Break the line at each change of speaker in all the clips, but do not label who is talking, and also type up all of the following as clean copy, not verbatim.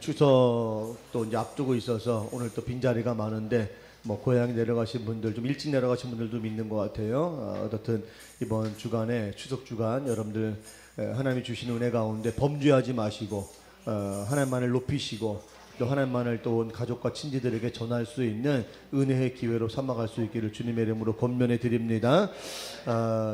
추석도 이제 앞두고 있어서 오늘 또 빈자리가 많은데 뭐 고향 내려가신 분들, 좀 일찍 내려가신 분들도 있는 것 같아요. 어떻든 이번 주간에 추석 주간 여러분들 하나님이 주신 은혜 가운데 범죄하지 마시고 하나님만을 높이시고 또 하나님만을 또 온 가족과 친지들에게 전할 수 있는 은혜의 기회로 삼아갈 수 있기를 주님의 이름으로 권면해 드립니다.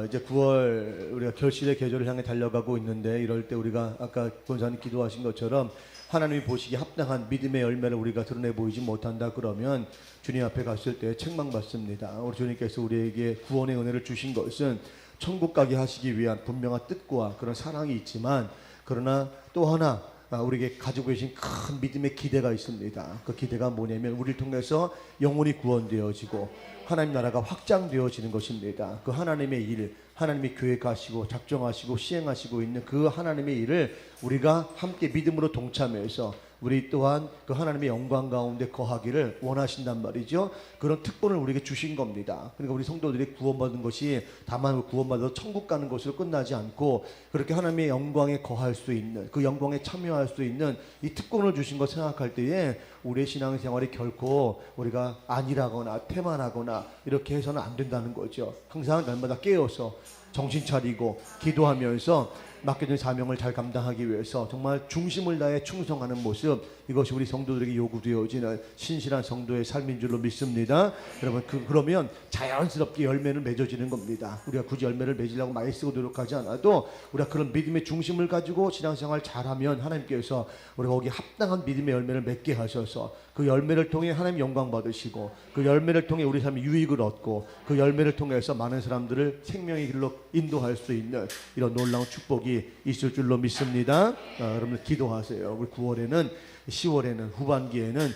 이제 9월 우리가 결실의 계절을 향해 달려가고 있는데, 이럴 때 우리가 아까 권사님 기도하신 것처럼 하나님이 보시기에 합당한 믿음의 열매를 우리가 드러내 보이지 못한다 그러면 주님 앞에 갔을 때 책망받습니다. 우리 주님께서 우리에게 구원의 은혜를 주신 것은 천국 가게 하시기 위한 분명한 뜻과 그런 사랑이 있지만, 그러나 또 하나 우리에게 가지고 계신 큰 믿음의 기대가 있습니다. 그 기대가 뭐냐면 우리를 통해서 영혼이 구원되어지고 하나님 나라가 확장되어지는 것입니다. 그 하나님의 일, 하나님이 계획하시고 작정하시고 시행하시고 있는 그 하나님의 일을 우리가 함께 믿음으로 동참해서 우리 또한 그 하나님의 영광 가운데 거하기를 원하신단 말이죠. 그런 특권을 우리에게 주신 겁니다. 그러니까 우리 성도들이 구원받은 것이 다만 구원받아서 천국 가는 것으로 끝나지 않고, 그렇게 하나님의 영광에 거할 수 있는, 그 영광에 참여할 수 있는 이 특권을 주신 것 생각할 때에 우리의 신앙생활이 결코 우리가 안일하거나 태만하거나 이렇게 해서는 안 된다는 거죠. 항상 날마다 깨어서 정신 차리고 기도하면서 맡겨진 사명을 잘 감당하기 위해서 정말 중심을 다해 충성하는 모습, 이것이 우리 성도들에게 요구되어지는 신실한 성도의 삶인 줄로 믿습니다. 여러분, 그러면 자연스럽게 열매는 맺어지는 겁니다. 우리가 굳이 열매를 맺으려고 많이 쓰고 노력하지 않아도 우리가 그런 믿음의 중심을 가지고 신앙생활 잘하면 하나님께서 우리가 거기에 합당한 믿음의 열매를 맺게 하셔서 그 열매를 통해 하나님 영광 받으시고, 그 열매를 통해 우리 삶이 유익을 얻고, 그 열매를 통해서 많은 사람들을 생명의 길로 인도할 수 있는 이런 놀라운 축복이 있을 줄로 믿습니다. 여러분들 기도하세요. 우리 9월에는, 10월에는, 후반기에는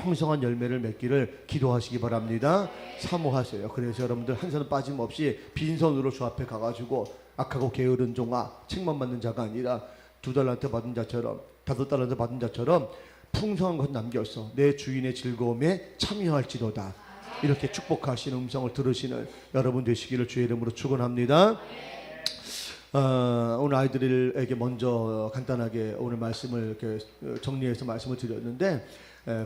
풍성한 열매를 맺기를 기도하시기 바랍니다. 사모하세요. 그래서 여러분들 한 사람 빠짐없이 빈손으로 주 앞에 가가지고 악하고 게으른 종아, 책만 받는 자가 아니라 2달란트 받은 자처럼, 5달란트 받은 자처럼 풍성한 것을 남겨서 내 주인의 즐거움에 참여할지로다, 이렇게 축복하시는 음성을 들으시는 여러분 되시기를 주의 이름으로 축원합니다. 오늘 아이들에게 먼저 간단하게 오늘 말씀을 이렇게 정리해서 말씀을 드렸는데,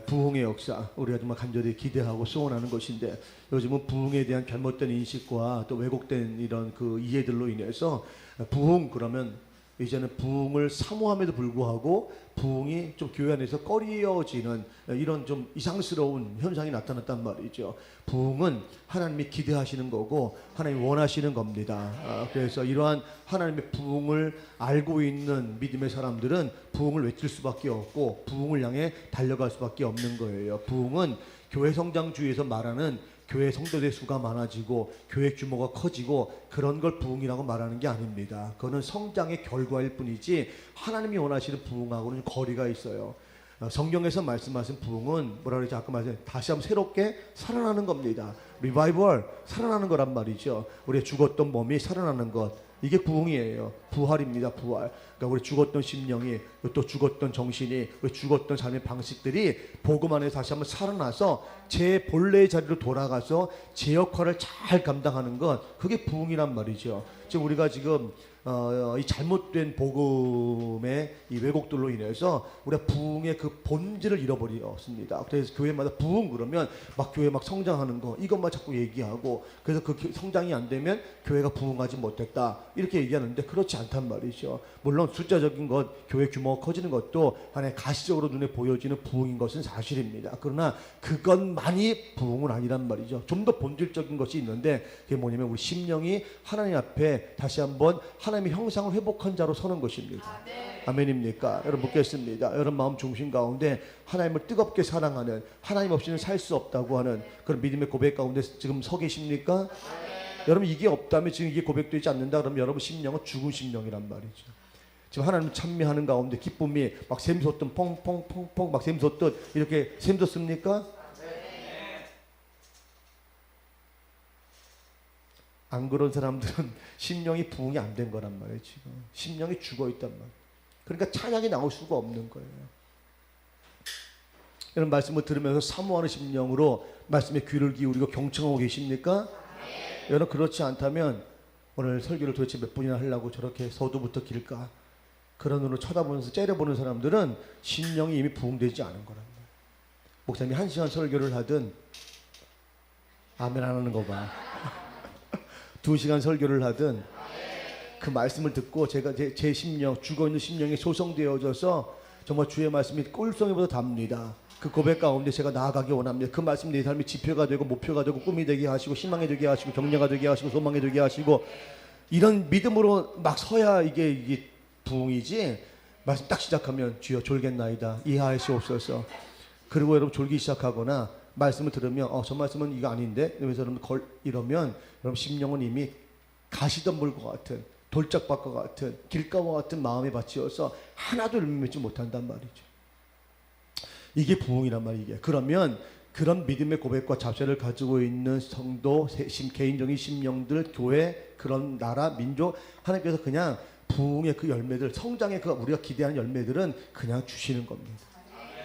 부흥의 역사, 우리가 정말 간절히 기대하고 소원하는 것인데, 요즘은 부흥에 대한 잘못된 인식과 또 왜곡된 이런 그 이해들로 인해서 부흥 그러면 이제는 부흥을 사모함에도 불구하고 부흥이 좀 교회 안에서 꺼려지는 이런 좀 이상스러운 현상이 나타났단 말이죠. 부흥은 하나님이 기대하시는 거고 하나님이 원하시는 겁니다. 그래서 이러한 하나님의 부흥을 알고 있는 믿음의 사람들은 부흥을 외칠 수밖에 없고 부흥을 향해 달려갈 수밖에 없는 거예요. 부흥은 교회 성장주의에서 말하는 교회 성도들의 수가 많아지고 교회 규모가 커지고 그런 걸 부흥이라고 말하는 게 아닙니다. 그거는 성장의 결과일 뿐이지 하나님이 원하시는 부흥하고는 거리가 있어요. 성경에서 말씀하신 부흥은 뭐라 그러지? 아까 말씀 다시 한번 새롭게 살아나는 겁니다. 리바이벌, 살아나는 거란 말이죠. 우리의 죽었던 몸이 살아나는 것, 이게 부흥이에요. 부활입니다. 부활. 그러니까 우리 죽었던 심령이, 또 죽었던 정신이, 우리 죽었던 삶의 방식들이 복음 안에 다시 한번 살아나서 제 본래의 자리로 돌아가서 제 역할을 잘 감당하는 것, 그게 부흥이란 말이죠. 지금 우리가 지금 이 잘못된 복음의 이 왜곡들로 인해서 우리가 부흥의 그 본질을 잃어버렸습니다. 그래서 교회마다 부흥 그러면 막 교회 막 성장하는 거, 이것만 자꾸 얘기하고, 그래서 그 성장이 안 되면 교회가 부흥하지 못했다, 이렇게 얘기하는데 그렇지 않단 말이죠. 물론 숫자적인 것, 교회 규모가 커지는 것도 하나의 가시적으로 눈에 보여지는 부흥인 것은 사실입니다. 그러나 그것만이 부흥은 아니란 말이죠. 좀 더 본질적인 것이 있는데, 그게 뭐냐면 우리 심령이 하나님 앞에 다시 한번 하나님의 형상을 회복한 자로 서는 것입니다. 아멘입니까? 여러분 묻겠습니다. 여러분 마음 중심 가운데 하나님을 뜨겁게 사랑하는, 하나님 없이는 살 수 없다고 하는 그런 믿음의 고백 가운데 지금 서 계십니까? 여러분 이게 없다면, 지금 이게 고백되지 않는다 그러면 여러분 심령은 죽은 심령이란 말이죠. 지금 하나님 찬미하는 가운데 기쁨이 막 샘솟듯 퐁퐁퐁퐁 막 샘솟듯 이렇게 샘솟습니까? 안 그런 사람들은 심령이 부흥이 안 된 거란 말이에요. 지금 심령이 죽어 있단 말이에요. 그러니까 찬양이 나올 수가 없는 거예요. 이런 말씀을 들으면서 사모하는 심령으로 말씀에 귀를 기울이고 경청하고 계십니까? 여러분 그렇지 않다면 오늘 설교를 도대체 몇 분이나 하려고 저렇게 서두부터 길까? 그런 눈으로 쳐다보면서 째려보는 사람들은 심령이 이미 부흥되지 않은 거랍니다. 목사님이 1시간 설교를 하든 아멘 안 하는 거 봐. 2시간 설교를 하든 그 말씀을 듣고 제가 제 심령, 죽어있는 심령이 소성되어져서 정말 주의 말씀이 꿀송이보다 답니다. 그 고백 가운데 제가 나아가기 원합니다. 그 말씀 내 삶의 지표가 되고 목표가 되고 꿈이 되게 하시고 희망이 되게 하시고 격려가 되게 하시고 소망이 되게 하시고 이런 믿음으로 막 서야 이게 부흥이지. 말씀 딱 시작하면 주여 졸겠나이다 이해하시옵소서. 그리고 여러분 졸기 시작하거나 말씀을 들으면 저 말씀은 이거 아닌데 이러면서 이러면 여러분 심령은 이미 가시덤불과 같은 돌짝밭과 같은 길가와 같은 마음에 받치어서 하나도 열매 맺지 못한단 말이죠. 이게 부흥이란 말이에요. 그러면 그런 믿음의 고백과 잡세를 가지고 있는 성도, 개인적인 심령들, 교회, 그런 나라, 민족, 하나님께서 그냥 부흥의 그 열매들, 성장의 그 우리가 기대하는 열매들은 그냥 주시는 겁니다.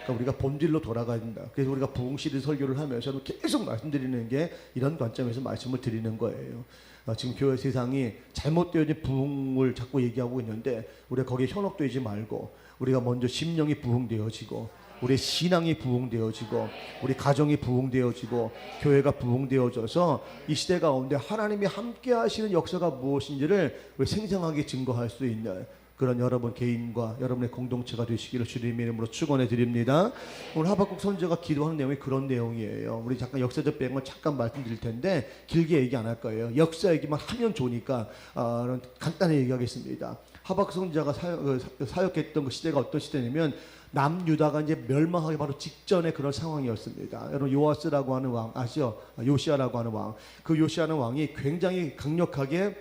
그러니까 우리가 본질로 돌아가야 된다. 그래서 우리가 부흥 시리즈 설교를 하면서 계속 말씀드리는 게 이런 관점에서 말씀을 드리는 거예요. 지금 교회 세상이 잘못되어진 부흥을 자꾸 얘기하고 있는데 우리가 거기에 현혹되지 말고 우리가 먼저 심령이 부흥되어지고 우리 신앙이 부흥되어지고 우리 가정이 부흥되어지고 교회가 부흥되어져서 이 시대 가운데 하나님이 함께 하시는 역사가 무엇인지를 생생하게 증거할 수 있는 그런 여러분 개인과 여러분의 공동체가 되시기를 주님의 이름으로 축원해 드립니다. 오늘 하박국 선지자가 기도하는 내용이 그런 내용이에요. 우리 잠깐 역사적 배경을 잠깐 말씀드릴 텐데 길게 얘기 안 할 거예요. 역사 얘기만 하면 좋으니까 간단히 얘기하겠습니다. 하박국 선지자가 사역했던 그 시대가 어떤 시대냐면 남유다가 이제 멸망하기 바로 직전의 그런 상황이었습니다. 여러분 요아스라고 하는 왕 아시죠? 요시아라고 하는 왕. 그 요시아는 왕이 굉장히 강력하게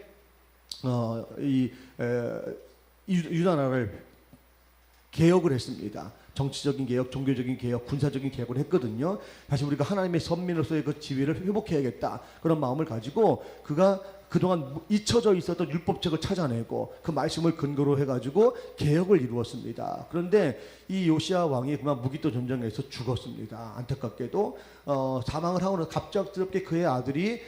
유다 나라를 개혁을 했습니다. 정치적인 개혁, 종교적인 개혁, 군사적인 개혁을 했거든요. 다시 우리가 하나님의 선민으로서의 그 지위를 회복해야겠다 그런 마음을 가지고 그가 그동안 잊혀져 있었던 율법책을 찾아내고 그 말씀을 근거로 해가지고 개혁을 이루었습니다. 그런데 이 요시아 왕이 그만 무기토 전쟁에서 죽었습니다. 안타깝게도 사망을 하고 나서 갑작스럽게 그의 아들이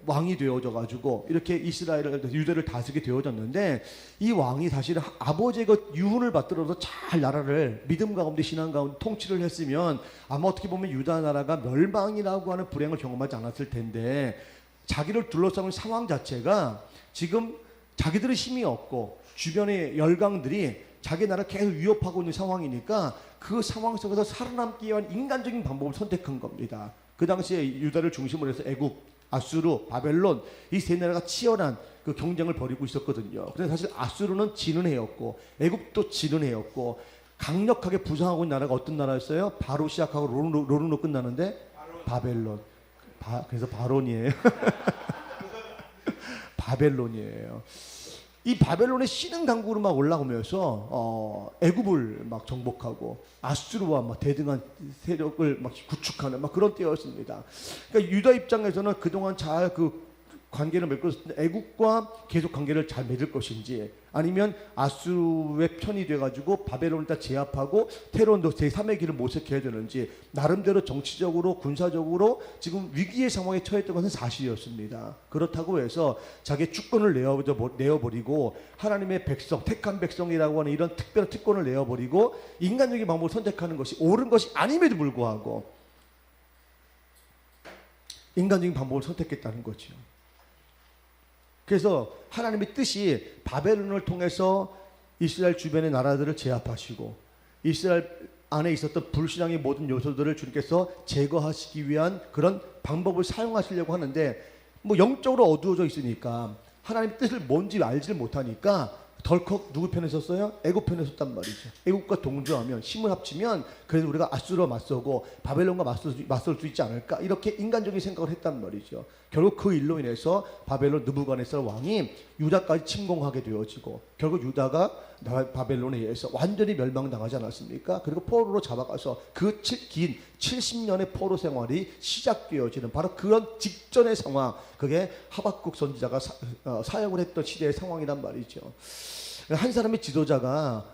왕이 되어져가지고 이렇게 이스라엘을 유대를 다스리게 되어졌는데 이 왕이 사실은 아버지의 그 유훈을 받들어서 잘 나라를 믿음 가운데 신앙 가운데 통치를 했으면 아마 어떻게 보면 유다 나라가 멸망이라고 하는 불행을 경험하지 않았을 텐데 자기를 둘러싸는 상황 자체가 지금 자기들의 힘이 없고 주변의 열강들이 자기 나라를 계속 위협하고 있는 상황이니까 그 상황 속에서 살아남기 위한 인간적인 방법을 선택한 겁니다. 그 당시에 유다를 중심으로 해서 애굽, 아수르, 바벨론 이 세 나라가 치열한 그 경쟁을 벌이고 있었거든요. 그래서 사실 아수르는 지는 해였고 애굽도 지는 해였고 강력하게 부상하고 있는 나라가 어떤 나라였어요? 바로 시작하고 로르로 끝나는데 바벨론. 그래서 바론이에요. 바벨론이에요. 이 바벨론의 신흥당국으로 막 올라오면서 애굽을 막 정복하고 아수르와 막 대등한 세력을 막 구축하는 막 그런 때였습니다. 그러니까 유다 입장에서는 그동안 잘 그 관계를 맺고 애국과 계속 관계를 잘 맺을 것인지 아니면 아수르의 편이 돼가지고 바벨론을 다 제압하고 테론도 제3의 길을 모색해야 되는지 나름대로 정치적으로 군사적으로 지금 위기의 상황에 처했던 것은 사실이었습니다. 그렇다고 해서 자기의 주권을 내어버리고 하나님의 백성, 택한 백성이라고 하는 이런 특별한 특권을 내어버리고 인간적인 방법을 선택하는 것이 옳은 것이 아님에도 불구하고 인간적인 방법을 선택했다는 거죠. 그래서 하나님의 뜻이 바벨론을 통해서 이스라엘 주변의 나라들을 제압하시고 이스라엘 안에 있었던 불신앙의 모든 요소들을 주님께서 제거하시기 위한 그런 방법을 사용하시려고 하는데 뭐 영적으로 어두워져 있으니까 하나님의 뜻을 뭔지 알지를 못하니까 덜컥 누구 편에 섰어요? 애굽 편에 섰단 말이죠. 애굽과 동조하면 힘을 합치면 그래도 우리가 아수르와 맞서고 바벨론과 맞설 수 있지 않을까 이렇게 인간적인 생각을 했단 말이죠. 결국 그 일로 인해서 바벨론 느부갓네살 왕이 유다까지 침공하게 되어지고 결국 유다가 바벨론에 의해서 완전히 멸망당하지 않았습니까? 그리고 포로로 잡아가서 그 긴 70년의 포로 생활이 시작되어지는 바로 그런 직전의 상황, 그게 하박국 선지자가 사역을 했던 시대의 상황이란 말이죠. 한 사람의 지도자가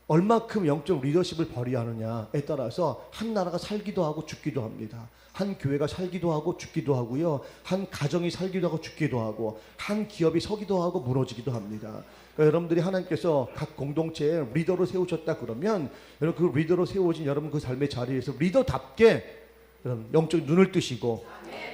얼마큼 영적 리더십을 발휘하느냐에 따라서 한 나라가 살기도 하고 죽기도 합니다. 한 교회가 살기도 하고 죽기도 하고요. 한 가정이 살기도 하고 죽기도 하고 한 기업이 서기도 하고 무너지기도 합니다. 그러니까 여러분들이 하나님께서 각 공동체에 리더로 세우셨다 그러면 여러분 그 리더로 세워진 여러분 그 삶의 자리에서 리더답게 여러분 영적 눈을 뜨시고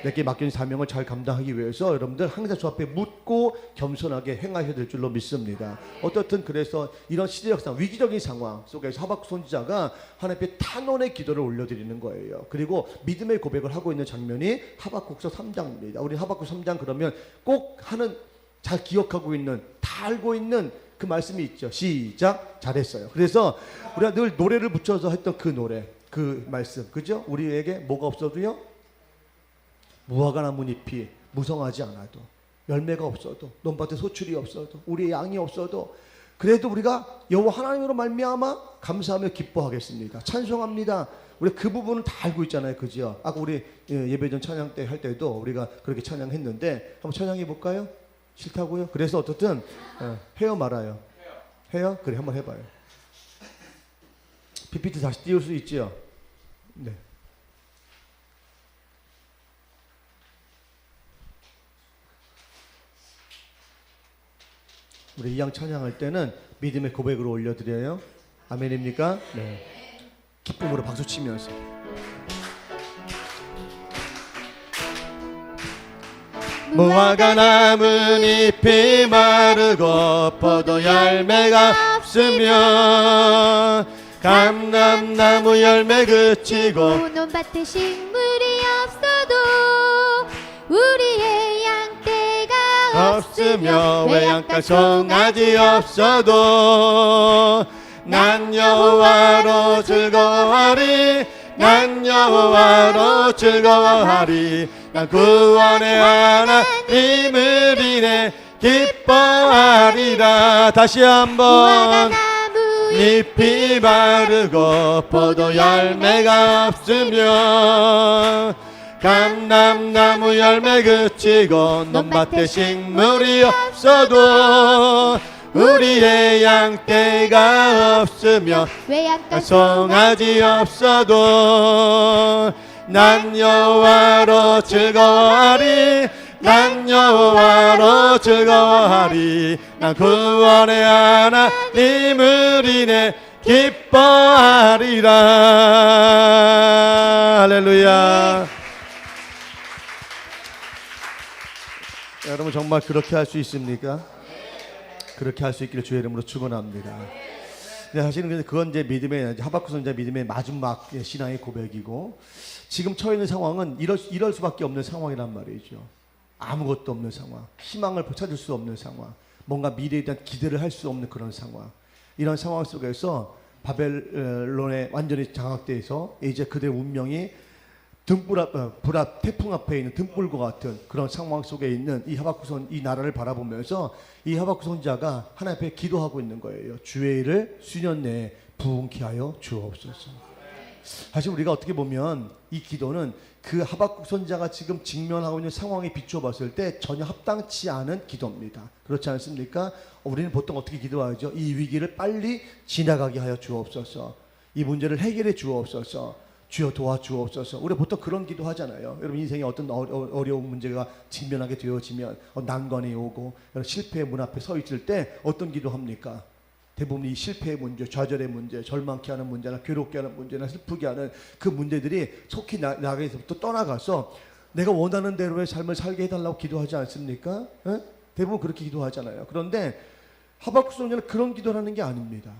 내게 맡긴 사명을 잘 감당하기 위해서 여러분들 항상 저 앞에 묻고 겸손하게 행하셔야 될 줄로 믿습니다. 어떻든 그래서 이런 시대적 상황, 위기적인 상황 속에서 하박국 선지자가 하나님 앞에 탄원의 기도를 올려드리는 거예요. 그리고 믿음의 고백을 하고 있는 장면이 하박국서 3장입니다. 우리 하박국 3장 그러면 꼭 하는 잘 기억하고 있는 다 알고 있는 그 말씀이 있죠. 시작. 잘했어요. 그래서 우리가 늘 노래를 붙여서 했던 그 노래, 그 말씀, 그죠? 우리에게 뭐가 없어도요, 무화과 나뭇잎이 무성하지 않아도, 열매가 없어도, 논밭에 소출이 없어도, 우리의 양이 없어도, 그래도 우리가 여호와 하나님으로 말미암아 감사하며 기뻐하겠습니다. 찬송합니다. 우리 그 부분은 다 알고 있잖아요, 그죠? 아까 우리 예배전 찬양 때 할 때도 우리가 그렇게 찬양했는데 한번 찬양해 볼까요? 싫다고요? 그래서 어떻든 해요 말아요? 해요? 그래, 한번 해봐요. PPT 다시 띄울 수 있지요? 네. 우리 이양 찬양할 때는 믿음의 고백으로 올려드려요. 아멘입니까? 네. 기쁨으로 박수 치면서. 무화과 나뭇잎이 마르고 포도 열매가 없으며 감람나무 열매 그치고
논밭에 식물이 없어도 우리의 양떼가
없으며 외양간 송아지 없어도 난 여호와로 즐거워하리. 난 여호와로 즐거워하리. 난 구원의 하나님을 인해 기뻐하리라. 다시 한번. 잎이 마르고 포도 열매가 없으며 감람나무 열매 그치고 논밭에 식물이 없어도 우리의 양떼가 없으며
외양간
송아지 없어도 난 여호와로 즐거워하리. 난 여호와로 즐거워하리. 난 구원의 하나님을 인해 기뻐하리라. 할렐루야. 여러분 정말 그렇게 할 수 있습니까? 그렇게 할 수 있기를 주의 이름으로 축원합니다. 사실은 그건 이제 믿음의 하박국 선지자 믿음의 마지막 신앙의 고백이고, 지금 처해 있는 상황은 이럴 수밖에 없는 상황이란 말이죠. 아무것도 없는 상황, 희망을 찾을 수 없는 상황, 뭔가 미래에 대한 기대를 할 수 없는 그런 상황. 이런 상황 속에서 바벨론에 완전히 장악돼서 이제 그들의 운명이 불앞 태풍 앞에 있는 등불과 같은 그런 상황 속에 있는 이 하박국 이 나라를 바라보면서 이 하박국 선지자가 하나님 앞에 기도하고 있는 거예요. 주의 일을 수년 내에 부흥케 하여 주옵소서. 사실 우리가 어떻게 보면 이 기도는 그 하박국 선지자가 지금 직면하고 있는 상황에 비추어 봤을 때 전혀 합당치 않은 기도입니다. 그렇지 않습니까? 우리는 보통 어떻게 기도하죠? 이 위기를 빨리 지나가게 하여 주옵소서. 이 문제를 해결해 주옵소서. 주여 도와주옵소서. 우리가 보통 그런 기도 하잖아요. 여러분 인생에 어떤 어려운 문제가 직면하게 되어지면 난관이 오고 실패의 문 앞에 서 있을 때 어떤 기도 합니까? 대부분 이 실패의 문제, 좌절의 문제, 절망케 하는 문제나 괴롭게 하는 문제나 슬프게 하는 그 문제들이 속히 나에게서부터 떠나가서 내가 원하는 대로의 삶을 살게 해달라고 기도하지 않습니까? 에? 대부분 그렇게 기도하잖아요. 그런데 하박국 선지자는 그런 기도를 하는 게 아닙니다.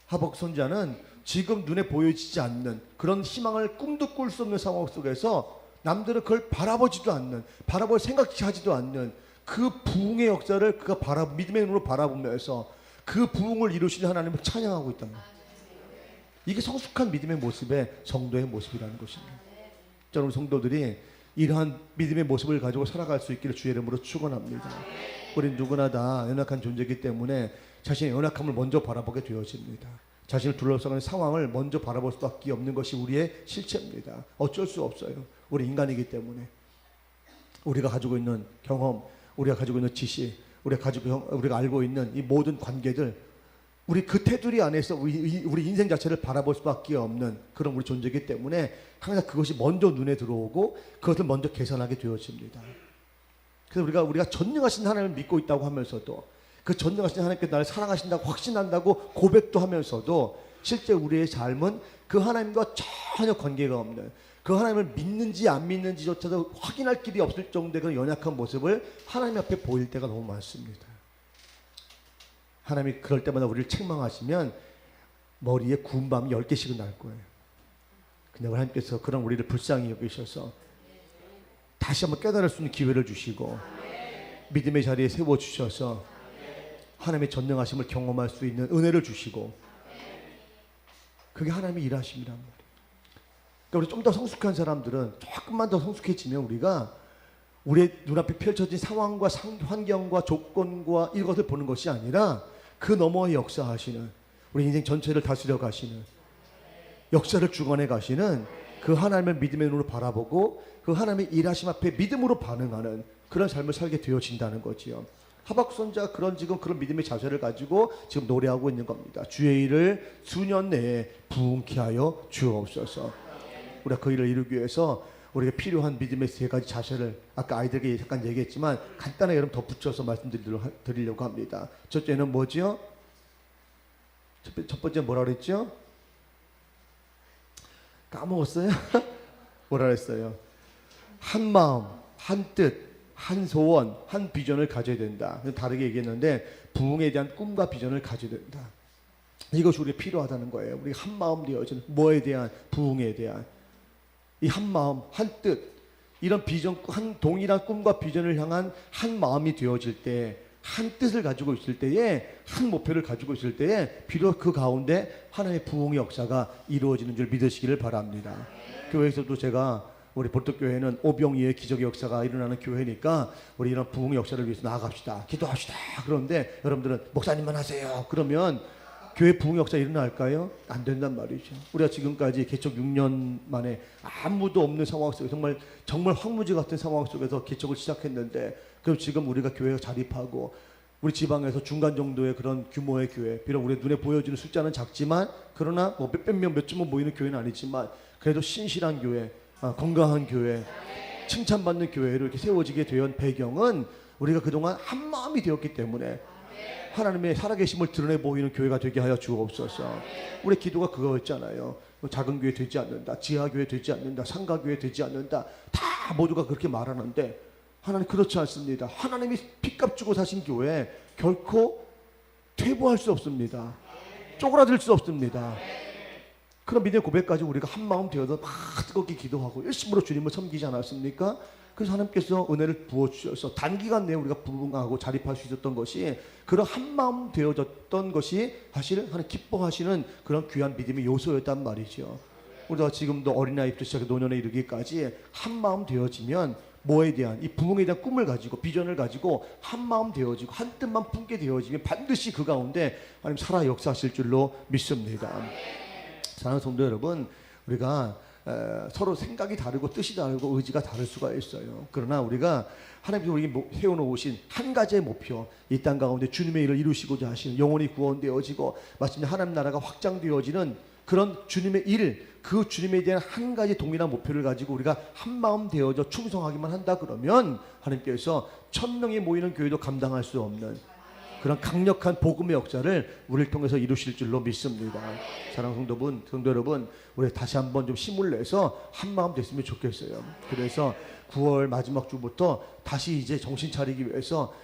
하박국 선지자는 지금 눈에 보여지지 않는 그런 희망을 꿈도 꿀 수 없는 상황 속에서 남들은 그걸 바라보지도 않는, 바라볼 생각하지도 않는 그 부흥의 역사를 그가 믿음의 눈으로 바라보면서 그 부흥을 이루시는 하나님을 찬양하고 있단 말이에요. 이게 성숙한 믿음의 모습의 성도의 모습이라는 것입니다. 저는 성도들이 이러한 믿음의 모습을 가지고 살아갈 수 있기를 주의 이름으로 축원합니다. 우린 누구나 다 연약한 존재이기 때문에 자신의 연약함을 먼저 바라보게 되어집니다. 자신을 둘러싸는 상황을 먼저 바라볼 수밖에 없는 것이 우리의 실체입니다. 어쩔 수 없어요. 우리 인간이기 때문에. 우리가 가지고 있는 경험, 우리가 가지고 있는 지식, 우리가 알고 있는 이 모든 관계들, 우리 그 테두리 안에서 우리 인생 자체를 바라볼 수밖에 없는 그런 우리 존재이기 때문에 항상 그것이 먼저 눈에 들어오고 그것을 먼저 계산하게 되어집니다. 그래서 우리가 전능하신 하나님을 믿고 있다고 하면서도 그 전능하신 하나님께서 나를 사랑하신다고 확신한다고 고백도 하면서도 실제 우리의 삶은 그 하나님과 전혀 관계가 없는, 그 하나님을 믿는지 안 믿는지조차도 확인할 길이 없을 정도의 그런 연약한 모습을 하나님 앞에 보일 때가 너무 많습니다. 하나님이 그럴 때마다 우리를 책망하시면 머리에 구운 밤이 10개씩은 날 거예요. 근데 하나님께서 그런 우리를 불쌍히 여기셔서 다시 한번 깨달을 수 있는 기회를 주시고 믿음의 자리에 세워주셔서 하나님의 전능하심을 경험할 수 있는 은혜를 주시고, 그게 하나님의 일하심이란 말이에요. 그러니까 우리 좀 더 성숙한 사람들은 조금만 더 성숙해지면 우리가 우리의 눈앞에 펼쳐진 상황과 환경과 조건과 이것을 보는 것이 아니라 그 너머에 역사하시는, 우리 인생 전체를 다스려 가시는, 역사를 주관해 가시는 그 하나님을 믿음의 눈으로 바라보고 그 하나님의 일하심 앞에 믿음으로 반응하는 그런 삶을 살게 되어진다는 거지요. 하박국 선지자가 지금 그런 믿음의 자세를 가지고 지금 노래하고 있는 겁니다. 주의 일을 수년 내에 부흥케 하여 주옵소서. 우리가 그 일을 이루기 위해서 우리가 필요한 믿음의 3가지 자세를 아까 아이들에게 잠깐 얘기했지만 간단하게 여러분 덧붙여서 말씀드리려고 합니다. 첫째는 뭐죠? 첫 번째 뭐라 그랬죠? 까먹었어요? 뭐라 그랬어요? 한 마음, 한 뜻, 한 소원, 한 비전을 가져야 된다. 다르게 얘기했는데 부흥에 대한 꿈과 비전을 가져야 된다. 이것이 우리가 필요하다는 거예요. 우리가 한 마음 되어지는, 뭐에 대한? 부흥에 대한 이 한 마음, 한 뜻, 이런 비전, 한 동일한 꿈과 비전을 향한 한 마음이 되어질 때, 한 뜻을 가지고 있을 때에, 한 목표를 가지고 있을 때에 비록 그 가운데 하나님의 부흥의 역사가 이루어지는 줄 믿으시기를 바랍니다. 교회에서도 제가 우리 볼떡교회는 오병이의 기적의 역사가 일어나는 교회니까 우리 이런 부흥의 역사를 위해서 나아갑시다, 기도합시다. 그런데 여러분들은 목사님만 하세요 그러면 교회 부흥 역사 일어날까요? 안 된단 말이죠. 우리가 지금까지 개척 6년 만에 아무도 없는 상황 속에 정말 황무지 같은 상황 속에서 개척을 시작했는데, 그럼 지금 우리가 교회가 자립하고 우리 지방에서 중간 정도의 그런 규모의 교회, 비록 우리 눈에 보여지는 숫자는 작지만 그러나 뭐 몇백 명, 몇천 명 모이는 교회는 아니지만 그래도 신실한 교회, 건강한 교회, 칭찬받는 교회로 이렇게 세워지게 된 배경은 우리가 그동안 한 마음이 되었기 때문에 하나님의 살아계심을 드러내 보이는 교회가 되게 하여 주옵소서. 우리 기도가 그거였잖아요. 작은 교회 되지 않는다, 지하교회 되지 않는다, 상가교회 되지 않는다, 다 모두가 그렇게 말하는데 하나님 그렇지 않습니다. 하나님이 핏값 주고 사신 교회 결코 퇴보할 수 없습니다. 쪼그라들 수 없습니다. 그런 믿음의 고백까지 우리가 한 마음 되어서 막 뜨겁게 기도하고 열심으로 주님을 섬기지 않았습니까? 그래서 하나님께서 은혜를 부어주셔서 단기간 내에 우리가 부흥하고 자립할 수 있었던 것이, 그런 한마음 되어졌던 것이 사실 하나님 기뻐하시는 그런 귀한 믿음의 요소였단 말이죠. 우리가 지금도 어린아이부터 시작해 노년에 이르기까지 한마음 되어지면 뭐에 대한, 이 부흥에 대한 꿈을 가지고 비전을 가지고 한마음 되어지고 한 뜻만 품게 되어지면 반드시 그 가운데 하나님 살아 역사하실 줄로 믿습니다. 사랑하는 성도 여러분, 우리가 서로 생각이 다르고 뜻이 다르고 의지가 다를 수가 있어요. 그러나 우리가 하나님께서 우리에게 세워놓으신 한 가지의 목표, 이 땅 가운데 주님의 일을 이루시고자 하시는, 영혼이 구원되어지고 마침내 하나님 나라가 확장되어지는 그런 주님의 일, 그 주님에 대한 한 가지 동일한 목표를 가지고 우리가 한 마음 되어져 충성하기만 한다 그러면 하나님께서 1000명이 모이는 교회도 감당할 수 없는 그런 강력한 복음의 역사를 우리를 통해서 이루실 줄로 믿습니다. 사랑하는 성도 여러분, 우리 다시 한번 좀 힘을 내서 한 마음 됐으면 좋겠어요. 그래서 9월 마지막 주부터 다시 이제 정신 차리기 위해서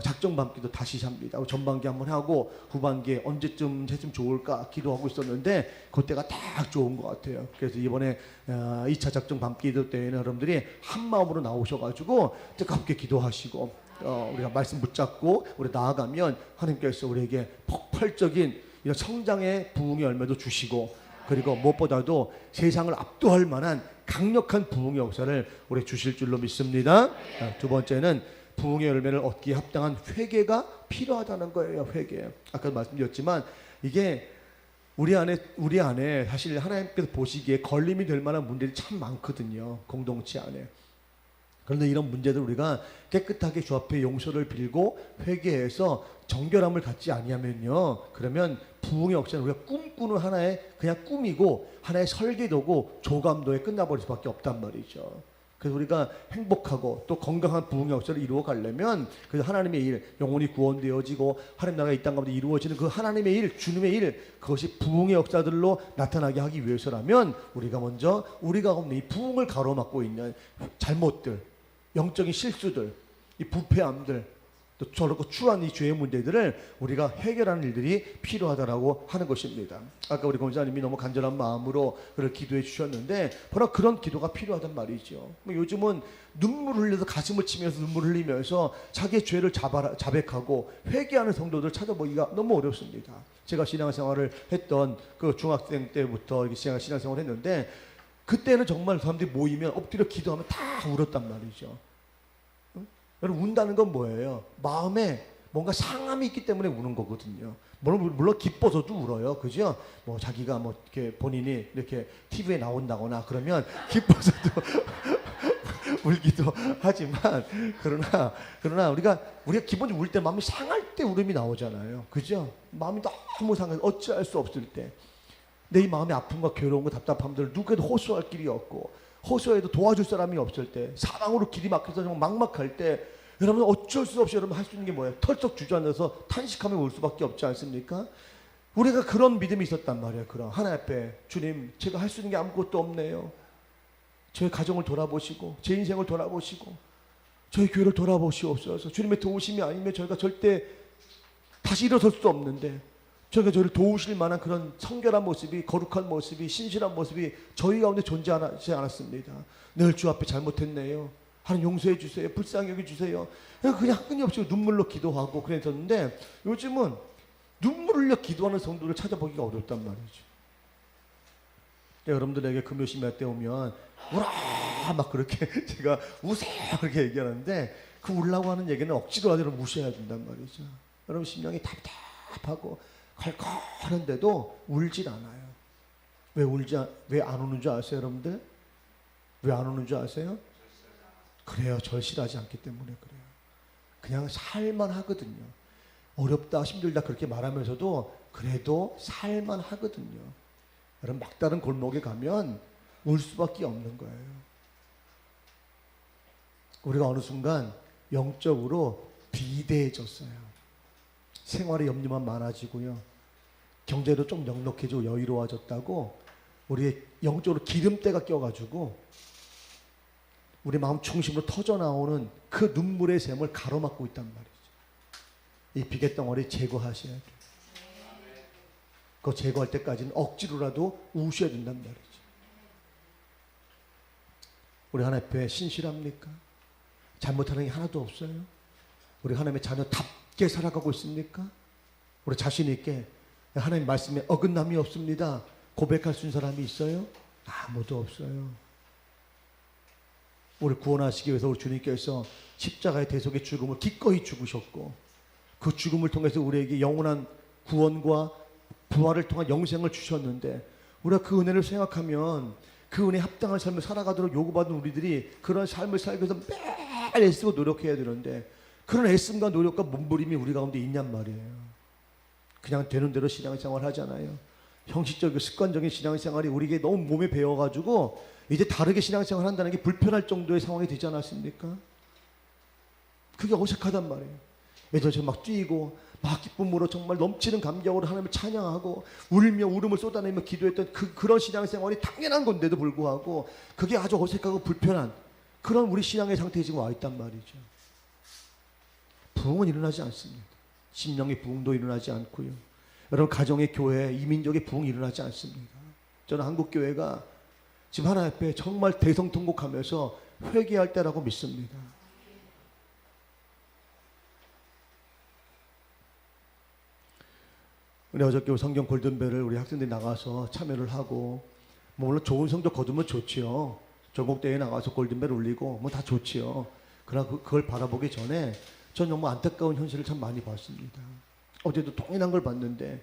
작정 밤기도 다시 합니다. 전반기 한번 하고 후반기에 언제쯤 했으면 좋을까 기도하고 있었는데 그때가 딱 좋은 것 같아요. 그래서 이번에 2차 작정 밤기도 때에는 여러분들이 한 마음으로 나오셔가지고 뜨겁게 기도하시고 우리가 말씀 붙잡고 우리 나아가면 하나님께서 우리에게 폭발적인 이런 성장의 부흥의 열매도 주시고, 그리고 무엇보다도 세상을 압도할 만한 강력한 부흥의 역사를 우리 주실 줄로 믿습니다. 두 번째는 부흥의 열매를 얻기에 합당한 회개가 필요하다는 거예요. 회개. 아까 말씀드렸지만 이게 우리 안에 사실 하나님께서 보시기에 걸림이 될 만한 문제들이 참 많거든요. 공동체 안에. 그런데 이런 문제들 우리가 깨끗하게 주 앞에 용서를 빌고 회개해서 정결함을 갖지 아니하면요, 그러면 부흥의 역사는 우리가 꿈꾸는 하나의 그냥 꿈이고 하나의 설계도고 조감도에 끝나버릴 수밖에 없단 말이죠. 그래서 우리가 행복하고 또 건강한 부흥의 역사를 이루어 가려면 그 하나님의 일, 영혼이 구원되어지고 하나님 나라가 이 땅 가운데 이루어지는 그 하나님의 일, 주님의 일, 그것이 부흥의 역사들로 나타나게 하기 위해서라면 우리가 먼저 우리 가운데 이 부흥을 가로막고 있는 잘못들, 영적인 실수들, 이 부패함들, 또 저렇고 추한 이 죄의 문제들을 우리가 해결하는 일들이 필요하다라고 하는 것입니다. 아까 우리 권사님이 너무 간절한 마음으로 그를 기도해 주셨는데 바로 그런 기도가 필요하단 말이죠. 요즘은 눈물을 흘려서 가슴을 치면서 눈물을 흘리면서 자기의 죄를 자백하고 회개하는 성도들 찾아보기가 너무 어렵습니다. 제가 신앙생활을 했던 그 중학생 때부터 이렇게 신앙생활을 했는데 그때는 정말 사람들이 모이면 엎드려 기도하면 다 울었단 말이죠. 여러분 운다는 건 뭐예요? 마음에 뭔가 상함이 있기 때문에 우는 거거든요. 물론 기뻐서도 울어요, 그죠? 뭐 자기가 뭐 이렇게 본인이 이렇게 TV에 나온다거나 그러면 기뻐서도 울기도 하지만 그러나 우리가 기본적으로 울 때 마음이 상할 때 울음이 나오잖아요, 그죠? 마음이 너무 상해서 어찌할 수 없을 때 내 이 마음의 아픔과 괴로움과 답답함들을 누구에도 호소할 길이 없고 호소해도 도와줄 사람이 없을 때 사랑으로 길이 막혀서 정말 막막할 때 여러분 어쩔 수 없이 여러분 할 수 있는 게 뭐예요? 털썩 주저앉아서 탄식하며 울 수밖에 없지 않습니까? 우리가 그런 믿음이 있었단 말이에요. 그럼 하나님 앞에 주님 제가 할 수 있는 게 아무것도 없네요. 저희 가정을 돌아보시고 제 인생을 돌아보시고 저희 교회를 돌아보시옵소서. 주님의 도우심이 아니면 저희가 절대 다시 일어설 수 없는데 저희가 저희를 도우실 만한 그런 성결한 모습이 거룩한 모습이 신실한 모습이 저희 가운데 존재하지 않았습니다. 늘 주 앞에 잘못했네요. 하나님 용서해 주세요. 불쌍히 여겨 주세요. 그냥 끊임없이 눈물로 기도하고 그랬었는데 요즘은 눈물 흘려 기도하는 성도를 찾아보기가 어렵단 말이죠. 여러분들에게 금요 심야 때 오면 우라 막 그렇게 제가 우세요 그렇게 얘기하는데 그 울라고 하는 얘기는 억지로 하더라도 무시해야 된단 말이죠. 여러분 심령이 답답하고 컬컬한데도 울질 않아요. 왜 안 우는 줄 아세요, 여러분들? 왜 안 우는 줄 아세요? 그래요. 절실하지 않기 때문에 그래요. 그냥 살만 하거든요. 어렵다, 힘들다 그렇게 말하면서도 그래도 살만 하거든요. 여러분 막다른 골목에 가면 울 수밖에 없는 거예요. 우리가 어느 순간 영적으로 비대해졌어요. 생활의 염려만 많아지고요. 경제도 좀 넉넉해지고 여유로워졌다고 우리의 영적으로 기름때가 껴가지고 우리 마음 중심으로 터져나오는 그 눈물의 샘을 가로막고 있단 말이죠. 이 비계덩어리 제거하셔야 돼요. 그거 제거할 때까지는 억지로라도 우셔야 된단 말이죠. 우리 하나님 앞에 신실합니까? 잘못하는 게 하나도 없어요? 우리 하나님의 자녀답게 살아가고 있습니까? 우리 자신 있게 하나님 말씀에 어긋남이 없습니다 고백할 수 있는 사람이 있어요? 아무도 없어요. 우리 구원하시기 위해서 우리 주님께서 십자가의 대속의 죽음을 기꺼이 죽으셨고 그 죽음을 통해서 우리에게 영원한 구원과 부활을 통한 영생을 주셨는데 우리가 그 은혜를 생각하면 그 은혜에 합당한 삶을 살아가도록 요구받은 우리들이 그런 삶을 살기 위해서 매일 애쓰고 노력해야 되는데 그런 애씀과 노력과 몸부림이 우리 가운데 있냔 말이에요. 그냥 되는 대로 신앙생활 하잖아요. 형식적이고 습관적인 신앙생활이 우리에게 너무 몸에 배어가지고 이제 다르게 신앙생활 한다는 게 불편할 정도의 상황이 되지 않았습니까? 그게 어색하단 말이에요. 예전처럼 막 뛰고 막 기쁨으로 정말 넘치는 감격으로 하나님을 찬양하고 울며 울음을 쏟아내며 기도했던 그런 신앙생활이 당연한 건데도 불구하고 그게 아주 어색하고 불편한 그런 우리 신앙의 상태에 지금 와 있단 말이죠. 부흥은 일어나지 않습니다. 심령의 부흥도 일어나지 않고요. 여러분 가정의 교회, 이민족의 부흥이 일어나지 않습니다. 저는 한국교회가 지금 하나님 앞에 정말 대성통곡하면서 회개할 때라고 믿습니다. 우리 어저께 성경 골든벨을 우리 학생들이 나가서 참여를 하고 뭐 물론 좋은 성적 거두면 좋지요. 전국대회에 나가서 골든벨 울리고 뭐 다 좋지요. 그러나 그걸 바라보기 전에 전 너무 안타까운 현실을 참 많이 봤습니다. 어제도 동일한 걸 봤는데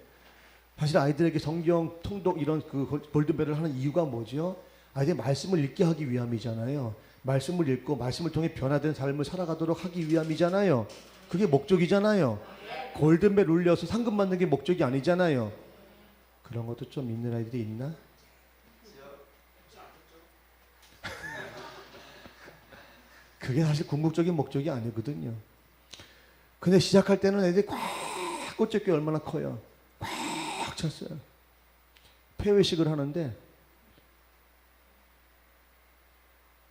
사실 아이들에게 성경 통독 이런 그 골든벨을 하는 이유가 뭐죠? 아이들이 말씀을 읽게 하기 위함이잖아요. 말씀을 읽고 말씀을 통해 변화된 삶을 살아가도록 하기 위함이잖아요. 그게 목적이잖아요. 골든벨 울려서 상금 받는 게 목적이 아니잖아요. 그런 것도 좀 있는 아이들이 있나? 그게 사실 궁극적인 목적이 아니거든요. 근데 시작할 때는 애들이 꽉 꽃제끼 얼마나 커요. 꽉 찼어요. 폐회식을 하는데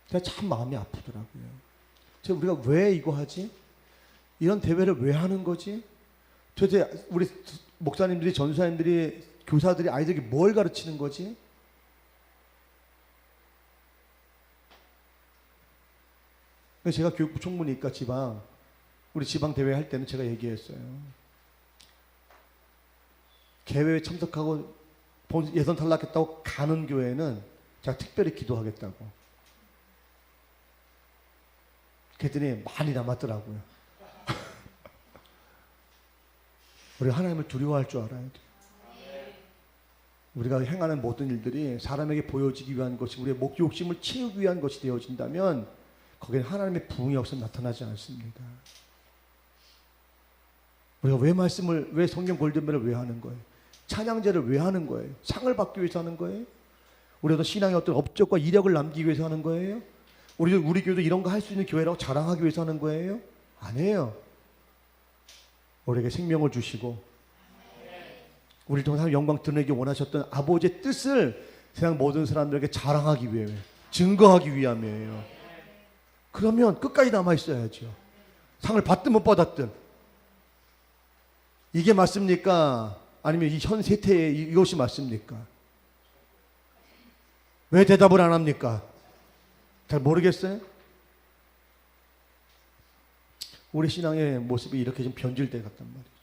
제가 참 마음이 아프더라고요. 우리가 왜 이거 하지? 이런 대회를 왜 하는 거지? 도대체 우리 목사님들이, 전사님들이, 교사들이 아이들에게 뭘 가르치는 거지? 제가 교육부 총무니까 우리 지방 대회 할 때는 제가 얘기했어요. 개회에 참석하고 예선 탈락했다고 가는 교회는 제가 특별히 기도하겠다고. 그랬더니 많이 남았더라고요. 우리가 하나님을 두려워할 줄 알아야 돼요. 우리가 행하는 모든 일들이 사람에게 보여지기 위한 것이, 우리의 욕심을 채우기 위한 것이 되어진다면 거기에 하나님의 부흥의 역사는 나타나지 않습니다. 우리가 왜 성경 골든벨을 왜 하는 거예요? 찬양제를 왜 하는 거예요? 상을 받기 위해서 하는 거예요? 우리가 신앙의 어떤 업적과 이력을 남기기 위해서 하는 거예요? 우리 교회도 이런 거 할 수 있는 교회라고 자랑하기 위해서 하는 거예요? 아니에요. 우리에게 생명을 주시고 우리를 통해서 영광 드러내기 원하셨던 아버지의 뜻을 세상 모든 사람들에게 자랑하기 위해, 증거하기 위함이에요. 그러면 끝까지 남아 있어야죠. 상을 받든 못 받았든. 이게 맞습니까? 아니면 이 현 세태에 이것이 맞습니까? 왜 대답을 안 합니까? 잘 모르겠어요? 우리 신앙의 모습이 이렇게 좀 변질돼 갔단 말이죠.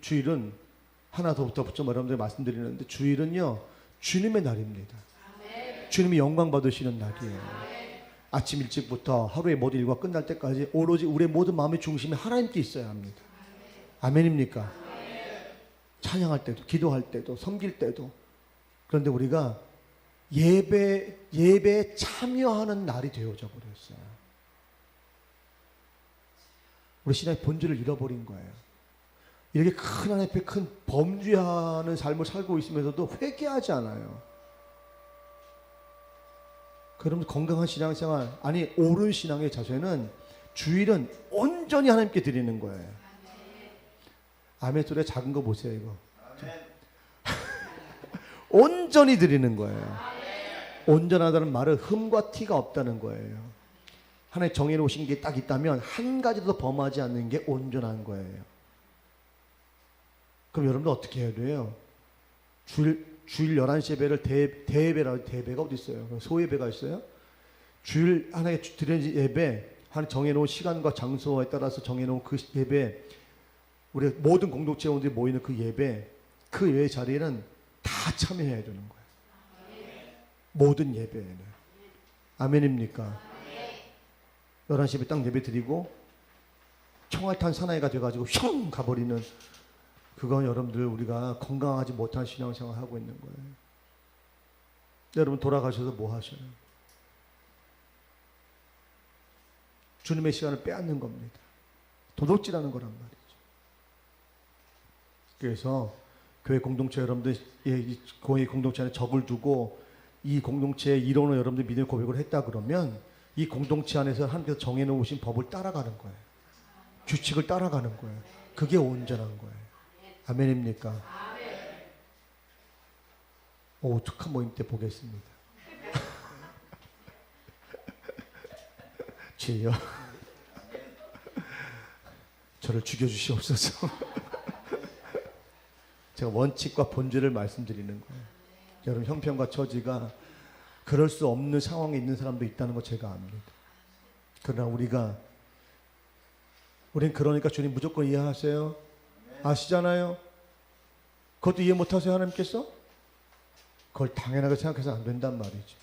주일은 하나 더 붙여 여러분들 말씀드리는데, 주일은요 주님의 날입니다. 주님이 영광 받으시는 날이에요. 아침 일찍부터 하루의 모든 일과 끝날 때까지 오로지 우리의 모든 마음의 중심이 하나님께 있어야 합니다. 아멘입니까? 찬양할 때도, 기도할 때도, 섬길 때도. 그런데 우리가 예배에 참여하는 날이 되어져 버렸어요. 우리 신앙의 본질을 잃어버린 거예요. 이렇게 큰 하나님 앞에 큰 범죄하는 삶을 살고 있으면서도 회개하지 않아요. 그러면 건강한 신앙생활, 아니 옳은 신앙의 자세는 주일은 온전히 하나님께 드리는 거예요. 아멘 소리 작은 거 보세요 이거. 온전히 드리는 거예요. 온전하다는 말은 흠과 티가 없다는 거예요. 하나님 정해놓으신 게 딱 있다면 한 가지도 범하지 않는 게 온전한 거예요. 그럼 여러분들 어떻게 해야 돼요? 주일 11시 예배를 대예배가 어디 있어요? 소예배가 있어요? 주일 하나에 드리는 예배, 하나님 정해놓은 시간과 장소에 따라서 정해놓은 그 예배, 우리 모든 공동체원들이 모이는 그 예배, 그 예배 자리에는 다 참여해야 되는 거예요. 모든 예배에는. 아멘입니까? 11시 예배 딱 예배 드리고 총알 탄 사나이가 돼가지고 슝 가버리는, 그건 여러분들 우리가 건강하지 못한 신앙생활을 하고 있는 거예요. 여러분 돌아가셔서 뭐 하셔요? 주님의 시간을 빼앗는 겁니다. 도둑질하는 거란 말이죠. 그래서 교회 공동체 여러분들, 교회 공동체 안에 적을 두고 이 공동체의 이론을 여러분들 믿음의 고백을 했다 그러면 이 공동체 안에서 하나님께서 정해놓으신 법을 따라가는 거예요. 규칙을 따라가는 거예요. 그게 온전한 거예요. 아멘입니까? 축하 모임 때 보겠습니다. 주여 저를 죽여주시옵소서. 제가 원칙과 본질을 말씀드리는 거예요. 여러분 형편과 처지가 그럴 수 없는 상황에 있는 사람도 있다는 거 제가 압니다. 그러나 우린 그러니까 주님 무조건 이해하세요. 아시잖아요. 그것도 이해 못하세요 하나님께서? 그걸 당연하게 생각해서 안 된단 말이죠.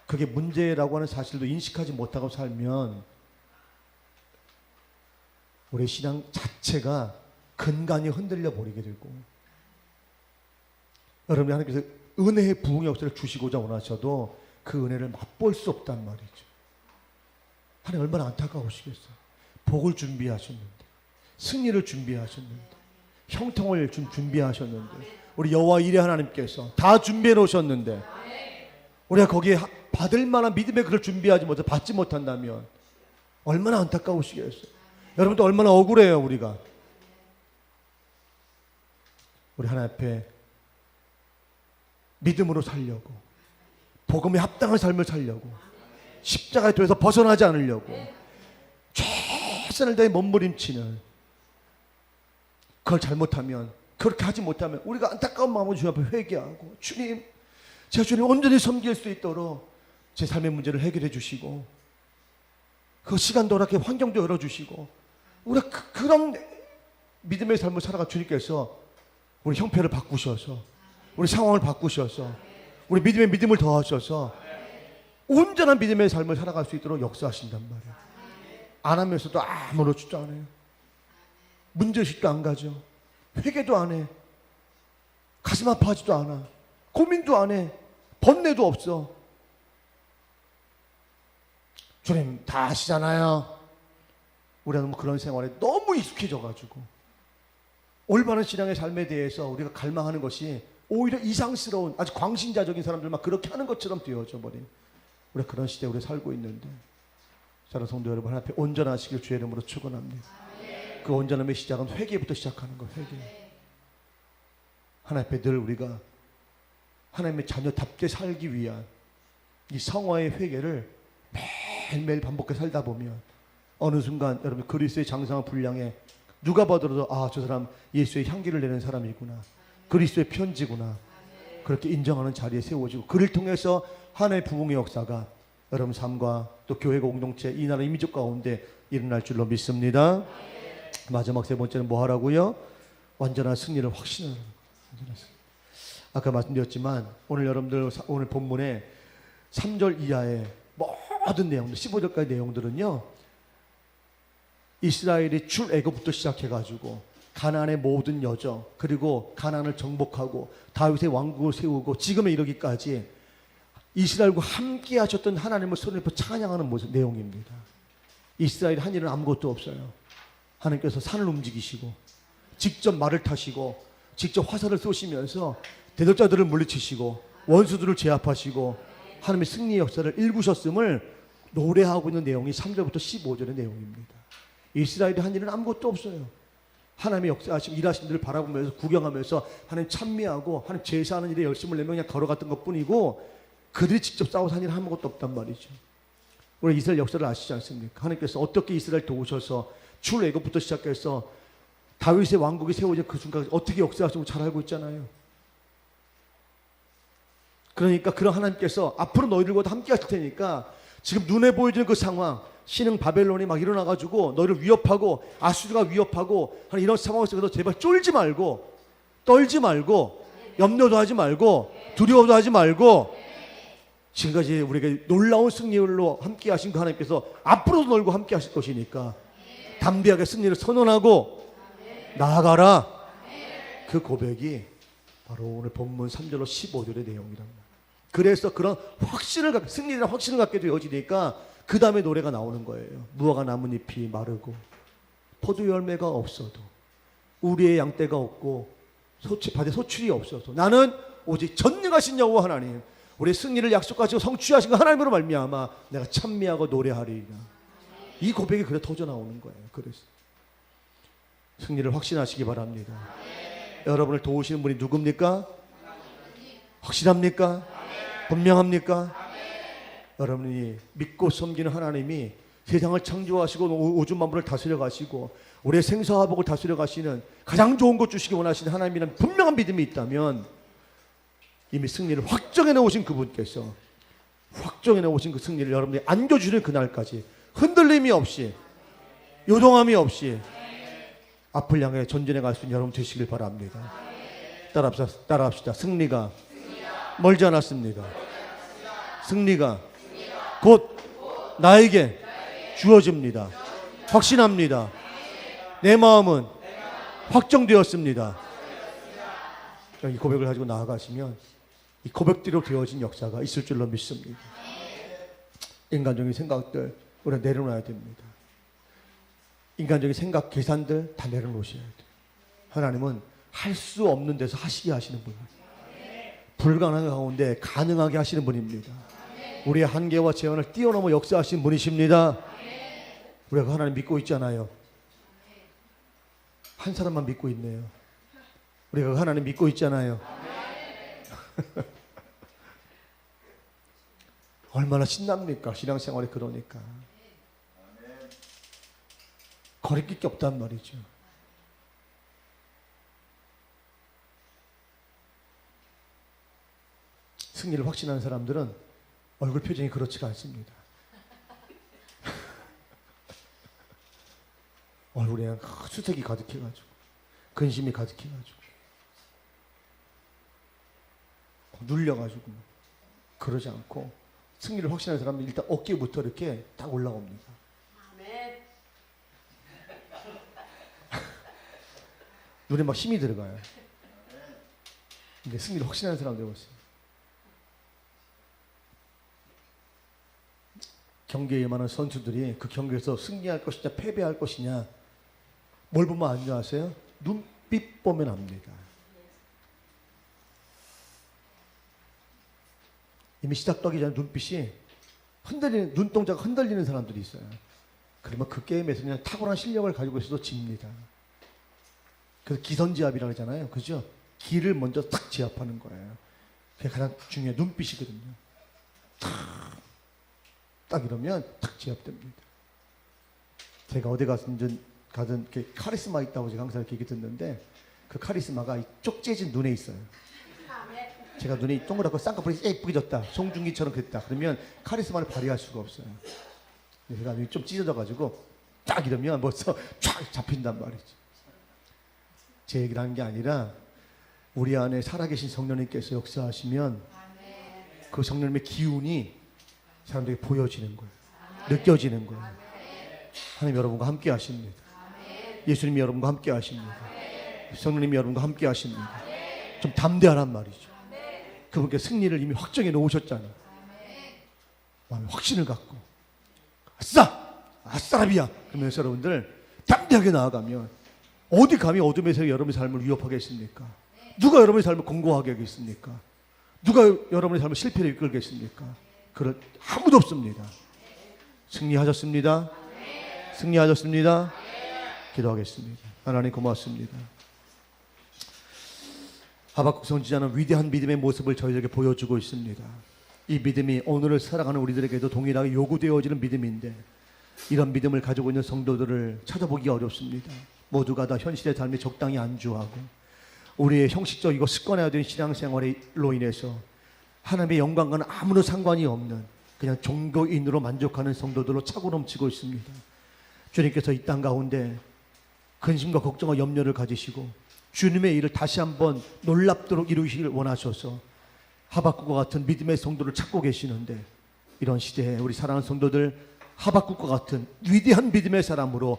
그게 문제라고 하는 사실도 인식하지 못하고 살면 우리 신앙 자체가 근간이 흔들려 버리게 되고, 여러분이 하나님께서 은혜의 부흥의 역사를 주시고자 원하셔도 그 은혜를 맛볼 수 없단 말이죠. 하나님 얼마나 안타까우시겠어요. 복을 준비하셨는데, 승리를 준비하셨는데, 형통을 준비하셨는데, 우리 여호와 이레 하나님께서 다 준비해 놓으셨는데 우리가 거기에 받을 만한 믿음의 그를 준비하지 못해 받지 못한다면 얼마나 안타까우시겠어요. 여러분도 얼마나 억울해요. 우리가 우리 하나님 앞에 믿음으로 살려고, 복음에 합당한 삶을 살려고, 십자가의 도에서 벗어나지 않으려고 최선을 다해 몸부림치는, 그걸 잘못하면, 그렇게 하지 못하면 우리가 안타까운 마음으로 주님 앞에 회개하고, 주님, 제가 주님 온전히 섬길 수 있도록 제 삶의 문제를 해결해 주시고, 그 시간도 허락해 환경도 열어주시고, 우리가 그런 믿음의 삶을 살아가 주님께서 우리 형편을 바꾸셔서, 우리 상황을 바꾸셔서, 우리 믿음의 믿음을 더하셔서 온전한 믿음의 삶을 살아갈 수 있도록 역사하신단 말이에요. 안 하면서도 아무렇지도 않아요. 문제의식도 안 가죠. 회개도 안 해. 가슴 아파하지도 않아. 고민도 안 해. 번뇌도 없어. 주님 다 아시잖아요. 우리가 너무 그런 생활에 너무 익숙해져가지고 올바른 신앙의 삶에 대해서 우리가 갈망하는 것이 오히려 이상스러운, 아주 광신자적인 사람들만 그렇게 하는 것처럼 되어져 버린, 우리가 그런 시대에 우리가 살고 있는데, 사랑하는 성도 여러분, 하나님 앞에 온전하시길 주의 이름으로 축원합니다. 그 온전함의 시작은 회개부터 시작하는 거예요. 회개. 하나님 앞에 늘 우리가 하나님의 자녀답게 살기 위한 이 성화의 회개를 매일매일 반복해 살다 보면 어느 순간 여러분 그리스도의 장성한 분량에 누가 봐도 저 사람 예수의 향기를 내는 사람이구나, 그리스도의 편지구나, 그렇게 인정하는 자리에 세워지고, 그를 통해서 하나의 부흥의 역사가 여러분 삶과 또 교회 공동체, 이 나라 이민족 가운데 일어날 줄로 믿습니다. 마지막 세 번째는 뭐 하라고요? 완전한 승리를 확신하는 거예요. 아까 말씀드렸지만 오늘 여러분들 오늘 본문에 3절 이하의 모든 내용들, 15절까지 내용들은요, 이스라엘이 출애굽부터 시작해가지고 가나안의 모든 여정, 그리고 가나안을 정복하고 다윗의 왕국을 세우고 지금에 이르기까지 이스라엘과 함께 하셨던 하나님을 손에서 찬양하는 모습, 내용입니다. 이스라엘이 한 일은 아무것도 없어요. 하나님께서 산을 움직이시고 직접 말을 타시고 직접 화살을 쏘시면서 대적자들을 물리치시고 원수들을 제압하시고 하나님의 승리의 역사를 일구셨음을 노래하고 있는 내용이 3절부터 15절의 내용입니다. 이스라엘이 한 일은 아무것도 없어요. 하나님의 역사하시고 일하신 일을 바라보면서 구경하면서 하나님 찬미하고 하나님 제사하는 일에 열심을 내며 그냥 걸어갔던 것뿐이고, 그들이 직접 싸워서 한 일은 아무것도 없단 말이죠. 우리 이스라엘 역사를 아시지 않습니까? 하나님께서 어떻게 이스라엘 도우셔서 출애굽부터 시작해서 다윗의 왕국이 세워진 그 순간까지 어떻게 역사하시고 잘 알고 있잖아요. 그러니까 그런 하나님께서 앞으로 너희들과도 함께 하실 테니까 지금 눈에 보여지는 그 상황, 신흥 바벨론이 막 일어나가지고 너희를 위협하고 아수르가 위협하고 하는 이런 상황 속에서 제발 쫄지 말고, 떨지 말고, 염려도 하지 말고, 두려워도 하지 말고, 지금까지 우리에게 놀라운 승리로 함께 하신 그 하나님께서 앞으로도 너희와 함께 하실 것이니까 담대하게 승리를 선언하고 나아가라. 그 고백이 바로 오늘 본문 3절로 15절의 내용이란 말이에요. 그래서 그런 확신을, 승리라는 확신을 갖게 되어지니까 그 다음에 노래가 나오는 거예요. 무화과 나뭇잎이 마르고 포도 열매가 없어도, 우리의 양떼가 없고 밭에 소출이 없어도 나는 오직 전능하신 여호와 하나님, 우리의 승리를 약속하시고 성취하신 그 하나님으로 말미암아 내가 찬미하고 노래하리라. 이 고백이 그래 터져 나오는 거예요. 그래서 승리를 확신하시기 바랍니다. 여러분을 도우시는 분이 누굽니까? 확실합니까? 분명합니까? 여러분이 믿고 섬기는 하나님이 세상을 창조하시고 우주 만물을 다스려 가시고 우리의 생사화복을 다스려 가시는 가장 좋은 것 주시기 원하시는 하나님이라는 분명한 믿음이 있다면, 이미 승리를 확정해 놓으신 그분께서 확정해 놓으신 그 승리를 여러분들이 안겨주는 그날까지 흔들림이 없이, 요동함이 없이 앞을 향해 전진해 갈 수 있는 여러분 되시길 바랍니다. 따라합시다. 승리가 멀지 않았습니다. 승리가 곧 나에게 주어집니다. 확신합니다. 내 마음은 확정되었습니다. 이 고백을 가지고 나아가시면 이 고백대로 되어진 역사가 있을 줄로 믿습니다. 인간적인 생각들 우리가 내려놔야 됩니다. 인간적인 생각, 계산들 다 내려놓으셔야 돼요. 하나님은 할 수 없는 데서 하시게 하시는 분입니다. 불가능한 가운데 가능하게 하시는 분입니다. 우리의 한계와 제한을 뛰어넘어 역사하신 분이십니다. 우리가 그 하나님 믿고 있잖아요. 한 사람만 믿고 있네요. 우리가 그 하나님 믿고 있잖아요. 얼마나 신납니까? 신앙생활이 그러니까. 거리낄 게 없단 말이죠. 승리를 확신하는 사람들은 얼굴 표정이 그렇지가 않습니다. 얼굴에 그냥 수색이 가득해가지고 근심이 가득해가지고 눌려가지고 그러지 않고 승리를 확신하는 사람은 일단 어깨부터 이렇게 딱 올라옵니다.
아멘.
눈에 막 힘이 들어가요. 근데 승리를 확신하는 사람들 보세요. 경기에 임하는 선수들이 그 경기에서 승리할 것이냐 패배할 것이냐 뭘 보면 안냐 아세요? 눈빛 보면 압니다. 이미 시작하기 전에 눈빛이 흔들리는, 눈동자가 흔들리는 사람들이 있어요. 그러면 그 게임에서 그냥 탁월한 실력을 가지고 있어도 집니다. 그래서 기선제압이라고 하잖아요. 그죠? 기를 먼저 딱 제압하는 거예요. 그게 가장 중요한 눈빛이거든요. 딱 이러면 딱 제압됩니다. 제가 어디 가든 이렇게 카리스마 있다고 제가 항상 이렇게 얘기 듣는데 그 카리스마가 이 쪽재진 눈에 있어요. 제가 눈이 동그랗고 쌍꺼풀이 예쁘게 졌다. 송중기처럼 됐다. 그러면 카리스마를 발휘할 수가 없어요. 제가 눈이 좀 찢어져가지고 딱 이러면 벌써 쫙 잡힌단 말이죠. 제 얘기를 하는 게 아니라 우리 안에 살아계신 성령님께서 역사하시면 그 성령님의 기운이 사람들에게 보여지는 거예요. 느껴지는 거예요. 하나님 여러분과 함께 하십니다. 예수님이 여러분과 함께 하십니다. 성령님이 여러분과 함께 하십니다. 좀 담대하란 말이죠. 그분께 승리를 이미 확정해 놓으셨잖아요. 마음에 확신을 갖고 아싸라비야 그러면서 여러분들 담대하게 나아가면 어디 감히 어둠에서 여러분의 삶을 위협하겠습니까? 누가 여러분의 삶을 공고하게 하겠습니까? 누가 여러분의 삶을 실패로 이끌겠습니까? 그럴 아무도 없습니다. 승리하셨습니다. 승리하셨습니다. 기도하겠습니다. 하나님 고맙습니다. 하박국 선지자는 위대한 믿음의 모습을 저희에게 보여주고 있습니다. 이 믿음이 오늘을 살아가는 우리들에게도 동일하게 요구되어지는 믿음인데 이런 믿음을 가지고 있는 성도들을 찾아보기가 어렵습니다. 모두가 다 현실의 삶에 적당히 안주하고 우리의 형식적이고 습관화된 신앙생활로 인해서 하나님의 영광과는 아무런 상관이 없는 그냥 종교인으로 만족하는 성도들로 차고 넘치고 있습니다. 주님께서 이 땅 가운데 근심과 걱정과 염려를 가지시고 주님의 일을 다시 한번 놀랍도록 이루시길 원하셔서 하박국과 같은 믿음의 성도를 찾고 계시는데 이런 시대에 우리 사랑하는 성도들 하박국과 같은 위대한 믿음의 사람으로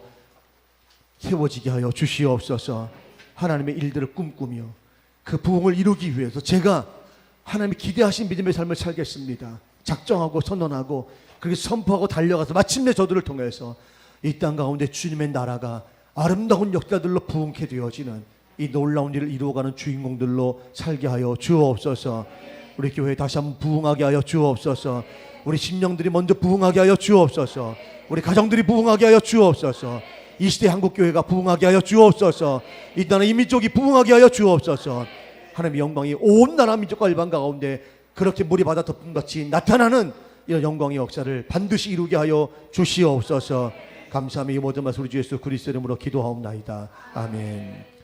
세워지게 하여 주시옵소서. 하나님의 일들을 꿈꾸며 그 부흥을 이루기 위해서 제가 하나님이 기대하신 믿음의 삶을 살겠습니다. 작정하고 선언하고 그렇게 선포하고 달려가서 마침내 저들을 통해서 이 땅 가운데 주님의 나라가 아름다운 역사들로 부흥케 되어지는 이 놀라운 일을 이루어가는 주인공들로 살게 하여 주옵소서. 우리 교회 다시 한번 부흥하게 하여 주옵소서. 우리 심령들이 먼저 부흥하게 하여 주옵소서. 우리 가정들이 부흥하게 하여 주옵소서. 이 시대 한국교회가 부흥하게 하여 주옵소서. 이 나라 이 민족이 부흥하게 하여 주옵소서. 하나님의 영광이 온 나라 민족과 일반 가운데 그렇게 물이 바다 덮음같이 나타나는 이런 영광의 역사를 반드시 이루게 하여 주시옵소서. 감사하며 이 모든 말씀 우리 주 예수 그리스도 이름으로 기도하옵나이다. 아멘.